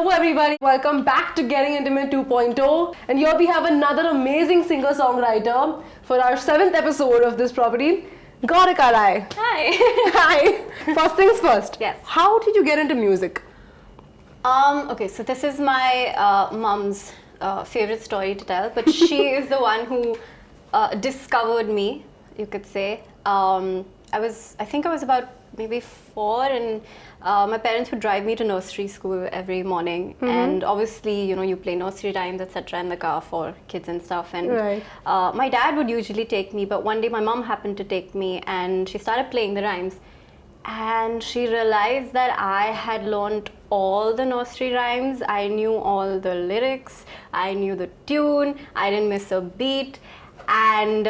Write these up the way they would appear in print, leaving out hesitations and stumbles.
Hello everybody, welcome back to Getting Intimate 2.0, and here we have another amazing singer-songwriter for our 7th episode of this property, Gaurika Rai. Hi. Hi. First things first. Yes. How did you get into music? Okay, so this is my mom's favorite story to tell, but she is the one who discovered me, you could say. I think I was about maybe 4, and my parents would drive me to nursery school every morning. And obviously, you know, you play nursery rhymes, etc. in the car for kids and stuff. And my dad would usually take me, but one day my mom happened to take me, and she started playing the rhymes. And she realized that I had learned all the nursery rhymes. I knew all the lyrics. I knew the tune. I didn't miss a beat. And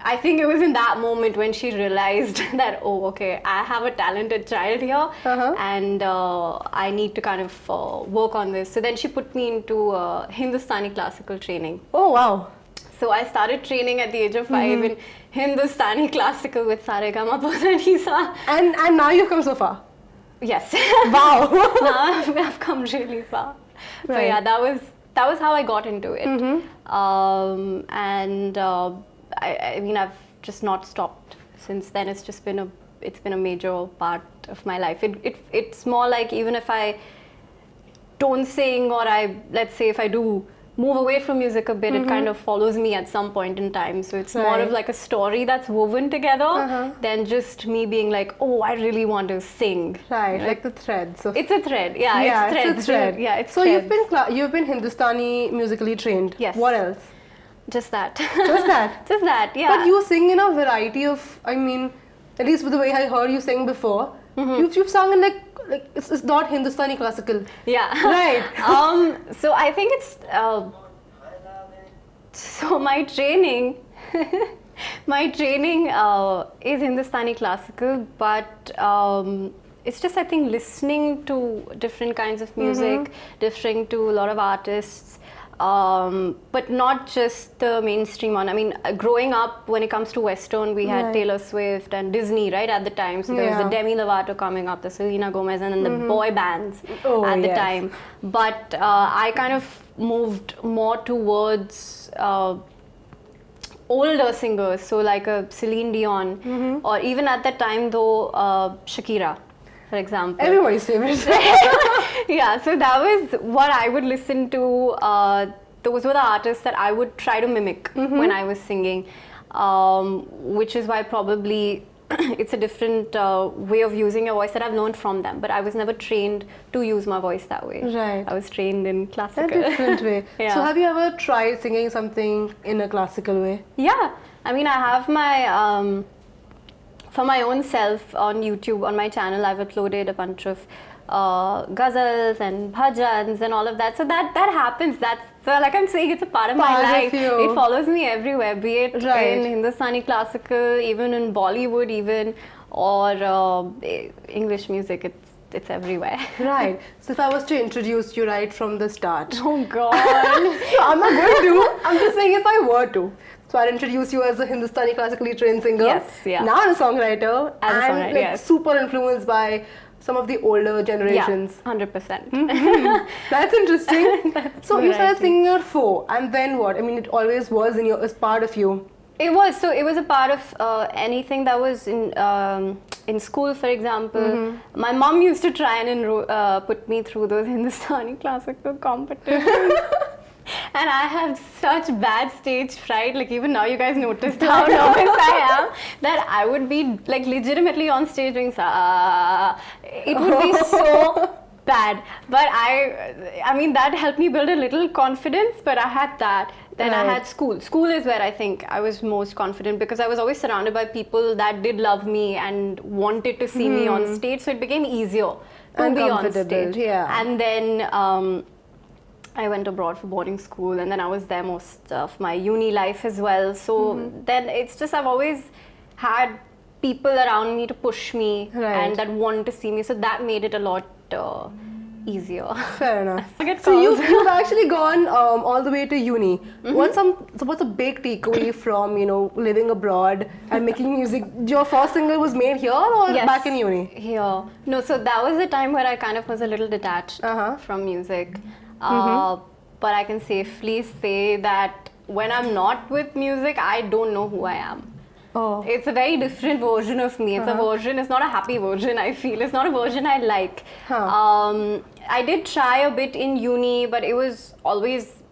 I think it was in that moment when she realized that, oh, okay, I have a talented child here, and I need to kind of work on this. So then she put me into Hindustani classical training. Oh, wow. So I started training at the age of 5 in Hindustani classical with hungama. And now you've come so far. Yes. Wow. Now I've come really far. Right. But yeah, that was how I got into it. I mean, I've just not stopped since then. It's just been a major part of my life. It's more like, even if I don't sing, or let's say if I do move away from music a bit, it kind of follows me at some point in time. So it's more of like a story that's woven together than just me being like, oh, I really want to sing. Right, you know? like the threads. It's a thread, yeah, it's threads. It's a thread. Yeah, it's so threads. you've been Hindustani musically trained. Yes. What else? Just that. Just that? Just that, yeah. But you sing in a variety of, I mean, at least with the way I heard you sing before, you've sung in like it's not Hindustani classical. Yeah. Right. So I think it's, so my training is Hindustani classical, but it's just, I think, listening to different kinds of music, listening to a lot of artists, but not just the mainstream one. I mean, growing up, when it comes to Western, we had Taylor Swift and Disney, right, at the time. So there was the Demi Lovato coming up, the Selena Gomez, and then the boy bands at the time. But I kind of moved more towards older singers, so like a Celine Dion, or even at that time though, Shakira, for example. Everybody's favorite. Yeah, so that was what I would listen to. Those were the artists that I would try to mimic when I was singing, which is why probably it's a different way of using your voice that I've learned from them. But I was never trained to use my voice that way. Right. I was trained in classical. A different way. Yeah. So have you ever tried singing something in a classical way? Yeah. I mean, I have my... for my own self on YouTube, on my channel, I've uploaded a bunch of ghazals and bhajans and all of that. So that happens. So like I'm saying, it's a part of my life. It follows me everywhere, be it in Hindustani classical, even in Bollywood, even, or English music. It's everywhere. Right. So if I was to introduce you right from the start. Oh God. I'm not going to. I'm just saying if I were to. So I'd introduce you as a Hindustani classically trained singer. Yes, yeah. Now as a songwriter. And super influenced by some of the older generations. Yeah, 100%. That's interesting. That's you started singing at 4, and then what? I mean, it always was as part of you. It was. So it was a part of anything that was in school, for example. My mom used to try and put me through those Hindustani classical competitions. And I have such bad stage fright, like even now you guys noticed how nervous I am, that I would be like legitimately on stage doing it would be so bad. But I mean, that helped me build a little confidence, but I had that. Then I had school. School is where I think I was most confident, because I was always surrounded by people that did love me and wanted to see me on stage, so it became easier to be on stage. Yeah. And then I went abroad for boarding school, and then I was there most of my uni life as well. So then it's just, I've always had people around me to push me and that want to see me. So that made it a lot easier. Fair enough. I get So calls. you've actually gone all the way to uni. What's a big takeaway from living abroad and making music? Your first single was made here or Yes, back in uni? here. No, so that was the time where I kind of was a little detached from music. But I can safely say that when I'm not with music, I don't know who I am. Oh. It's a very different version of me. It's a version, it's not a happy version, I feel. It's not a version I like. I did try a bit in uni, but it was always,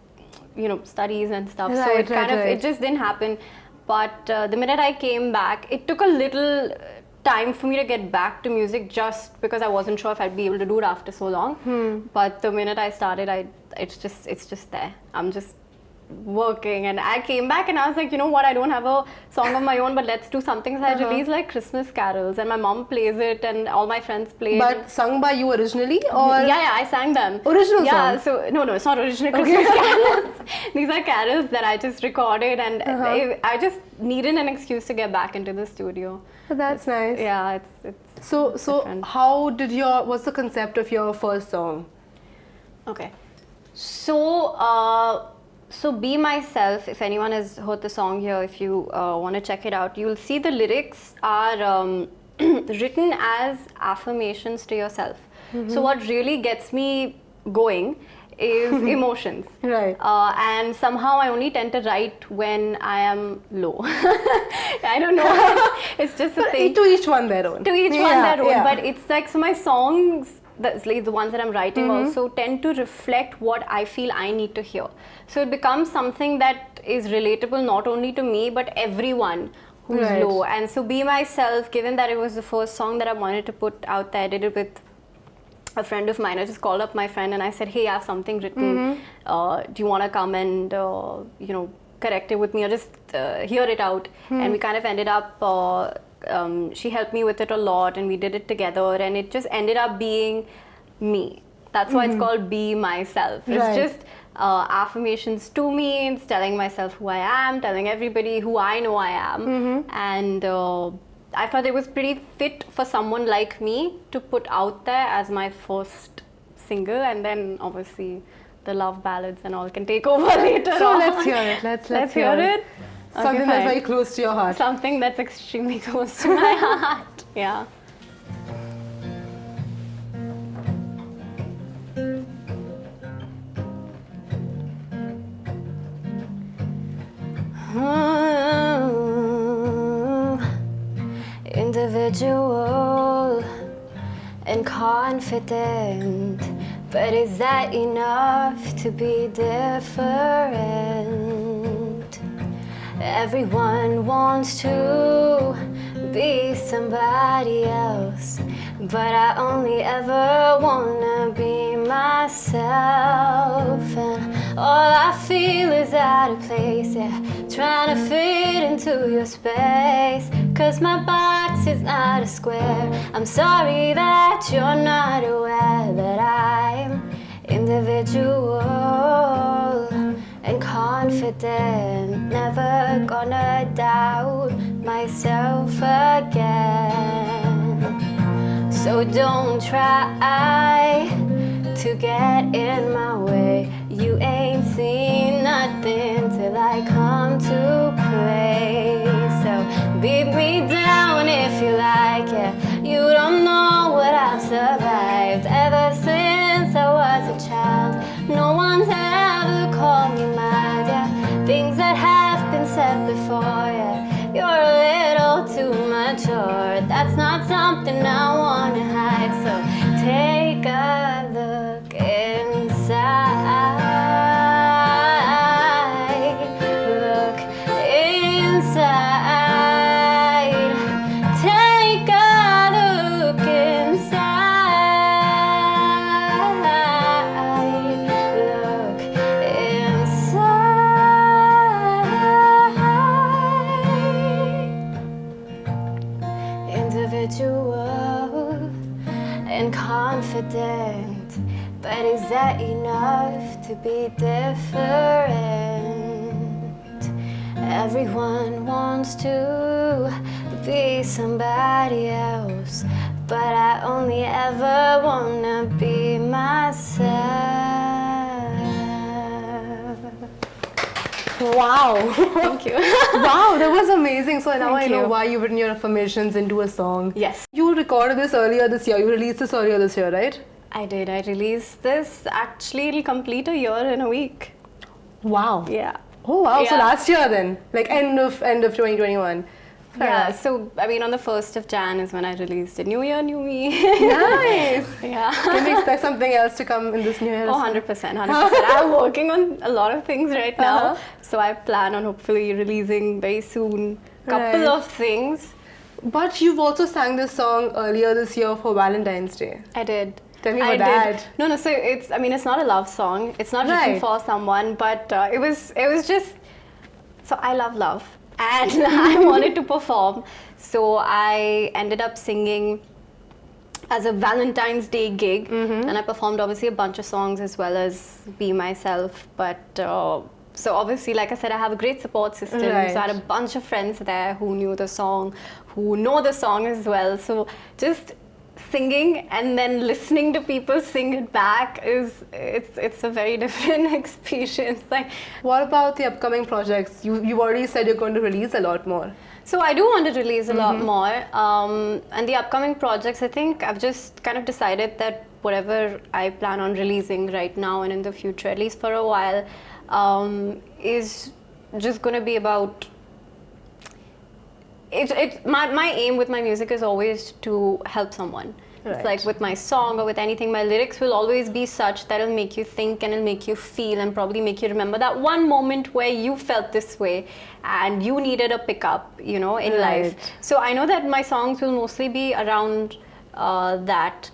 studies and stuff. So it it just didn't happen. But the minute I came back, it took a little time for me to get back to music just because I wasn't sure if I'd be able to do it after so long. But the minute I started, it's just there. I'm just working, and I came back and I was like, you know what, I don't have a song of my own, but let's do something. So I released like Christmas carols, and my mom plays it and all my friends play it. But sung by you originally, or? Yeah, I sang them. Original songs? songs? So no, it's not original Christmas carols. These are carols that I just recorded, and I just needed an excuse to get back into the studio. That's nice. Yeah, it's So different. what's the concept of your first song? Okay. So Be Myself, if anyone has heard the song here, if you want to check it out, you'll see the lyrics are written as affirmations to yourself. So what really gets me going is emotions. Right. And somehow I only tend to write when I am low. I don't know. It's just a thing. To each one their own. To each one their own. Yeah. But it's like, so my songs, the ones that I'm writing also tend to reflect what I feel I need to hear. So it becomes something that is relatable not only to me, but everyone who's low. And so Be Myself, given that it was the first song that I wanted to put out there, I did it with a friend of mine. I just called up my friend and I said, hey, I have something written. Do you want to come and, correct it with me, or just hear it out? And we kind of ended up, she helped me with it a lot, and we did it together, and it just ended up being me. That's why it's called Be Myself. It's just affirmations to me. It's telling myself who I am, telling everybody who I know I am. And I thought it was pretty fit for someone like me to put out there as my first single, and then obviously the love ballads and all can take over later. So on. let's hear it. Let's hear it. Something that's very close to your heart. Something that's extremely close to my heart. Yeah. Individual and confident, but is that enough to be different? Everyone wants to be somebody else, but I only ever wanna be myself. And all I feel is out of place, trying to fit into your space, 'cause my box is not a square. I'm sorry that you're not aware that I'm individual and confident, never gonna doubt myself again. So don't try to get in my way. You ain't seen nothing till I come to play. So beat me down if you like, yeah. You don't know what I've survived ever since I was a child. No one's ever called me mad, yeah. Things that have been said before, yeah. You're a little too mature. That's not something I wanna hide. So take a look inside. Look inside. Take a look inside. Look inside. Individual and confident, but is that enough to be different? Everyone wants to be somebody else, but I only ever wanna be myself. Wow. Thank you. Wow, that was amazing. So now I Thank know you. why you've written your affirmations into a song. Yes, You recorded this earlier this year. You released this earlier this year, right? I did. I released this. Actually, it'll complete a year in a week. Wow. Yeah. Oh wow. So Yeah. last year then, like end of 2021. Fair Yeah, enough. so I mean, on the 1st of Jan is when I released it. New year, new me. Nice. Yeah. Can we expect something else to come in this new year? Oh, 100%, 100%. I'm working on a lot of things right now. Uh-huh. So I plan on hopefully releasing very soon couple Right. of things. But you've also sang this song earlier this year for Valentine's Day. I did. Tell me I about did. that. No, so it's not a love song. It's not written Right. for someone, but it was just, so I love and I wanted to perform. So I ended up singing as a Valentine's Day gig, and I performed obviously a bunch of songs as well as Be Myself. But so obviously, like I said, I have a great support system. Right. So I had a bunch of friends there who knew the song, who know the song as well. So just singing and then listening to people sing it back it's a very different experience. Like, What about the upcoming projects? You've already said you're going to release a lot more. so I do want to release a lot more, and the upcoming projects, I think I've just kind of decided that whatever I plan on releasing right now and in the future, at least for a while, is just going to be about my aim with my music is always to help someone. Right. It's like with my song or with anything, my lyrics will always be such that it'll make you think and it'll make you feel and probably make you remember that one moment where you felt this way and you needed a pickup, in Right. life. So I know that my songs will mostly be around that.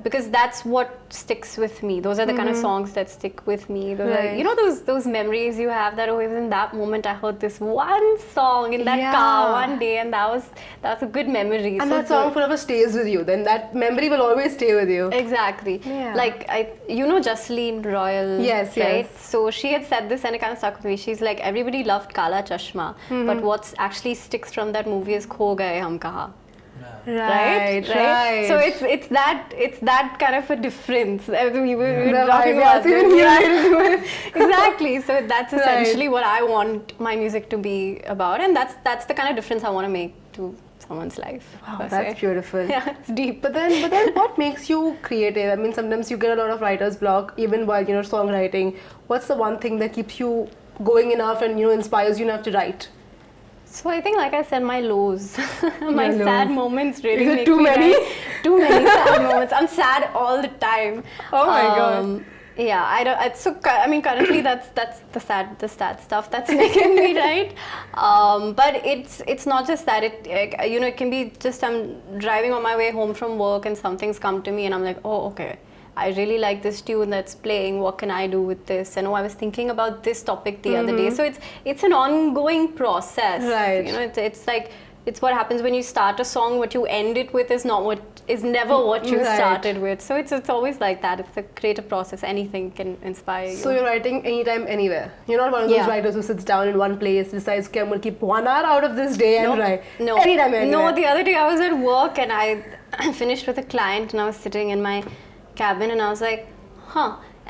Because that's what sticks with me. Those are the kind of songs that stick with me. Those Right. are, those memories you have that always in that moment I heard this one song in that car one day, and that was a good memory. And So that song forever stays with you. Then that memory will always stay with you. exactly. Yeah. Like Jocelyn Royal. Yes, right? yes. So she had said this and it kind of stuck with me. She's like, everybody loved Kala Chashma, but what's actually sticks from that movie is Kho Gaye Hum Kaha. Right. So it's that kind of a difference. We were The talking vibe, about yes, even this. here. Exactly. So that's Right. essentially what I want my music to be about, and that's the kind of difference I want to make to someone's life. Wow, per that's se. beautiful. Yeah, it's deep. But then what makes you creative? I mean, sometimes you get a lot of writer's block even while songwriting. What's the one thing that keeps you going enough and inspires you enough to write? So I think, like I said, my lows, my Your sad lows. moments really Is it make too me many? write. Too many sad moments. I'm sad all the time. Oh my God. Yeah, I don't. Currently that's the sad stuff that's making me write. But it's not just that. It can be just I'm driving on my way home from work and something's come to me and I'm like, oh, okay. I really like this tune that's playing. What can I do with this? And I was thinking about this topic the other day. So it's an ongoing process. Right. It's what happens when you start a song. What you end it with is never what you Right. started with. So it's always like that. It's a creative process. Anything can inspire you. So you're writing anytime, anywhere. You're not one of those Yeah. writers who sits down in one place, decides, okay, I'm going to keep 1 hour out of this day and write. No. Anytime, anywhere. No, the other day I was at work and I finished with a client and I was sitting in my cabin and I was like,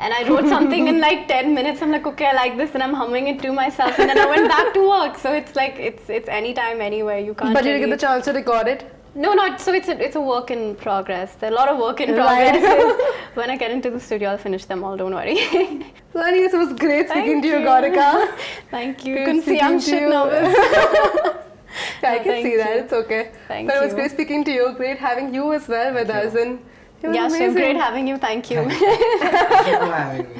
and I wrote something in like 10 minutes. I'm like, okay, I like this, and I'm humming it to myself, and then I went back to work. So it's like it's anytime, anywhere. You can't. But you really... get the chance to record it. No, not so. It's a work in progress. There are a lot of work in progress. When I get into the studio, I'll finish them all. Don't worry. So anyways, it was great speaking Thank to you, you. Gaurika. Thank you. Great You can see I'm speaking to shit you. nervous. Yeah, I No, can thank see that. you. It's okay. Thank But it was you. great speaking to you. Great having you as well with us. And it was Yeah, so amazing. great having you. Thank you. Thank you for having me.